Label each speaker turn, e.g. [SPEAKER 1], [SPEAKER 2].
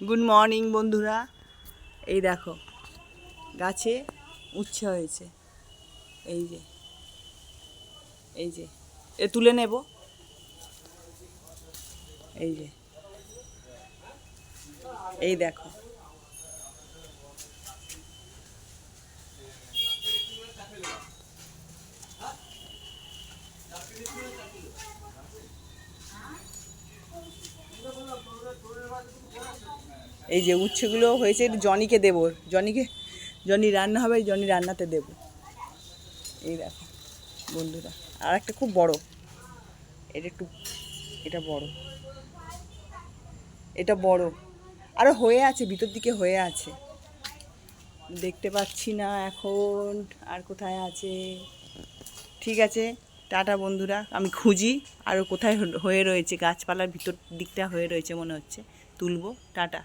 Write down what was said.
[SPEAKER 1] Good morning বন্ধুরা। এই দেখো গাছে উচ্ছে হয়েছে। এই যে এই যে এ তুলে নেব। এই যে এই দেখো এই যে উচ্ছেগুলো হয়েছে, জনিকে দেবো। জনি রান্না হবে, জনি রান্নাতে দেব। এই দেখো বন্ধুরা, আর একটা খুব বড়, এটা বড়, এটা বড় আরও হয়ে আছে, ভিতর দিকে হয়ে আছে, দেখতে পাচ্ছি না এখন আর কোথায় আছে। ঠিক আছে, টাটা বন্ধুরা, আমি খুঁজি আরও কোথায় হয়ে রয়েছে, গাছপালার ভিতর দিকটা হয়ে রয়েছে মনে হচ্ছে, তুলবো। টাটা।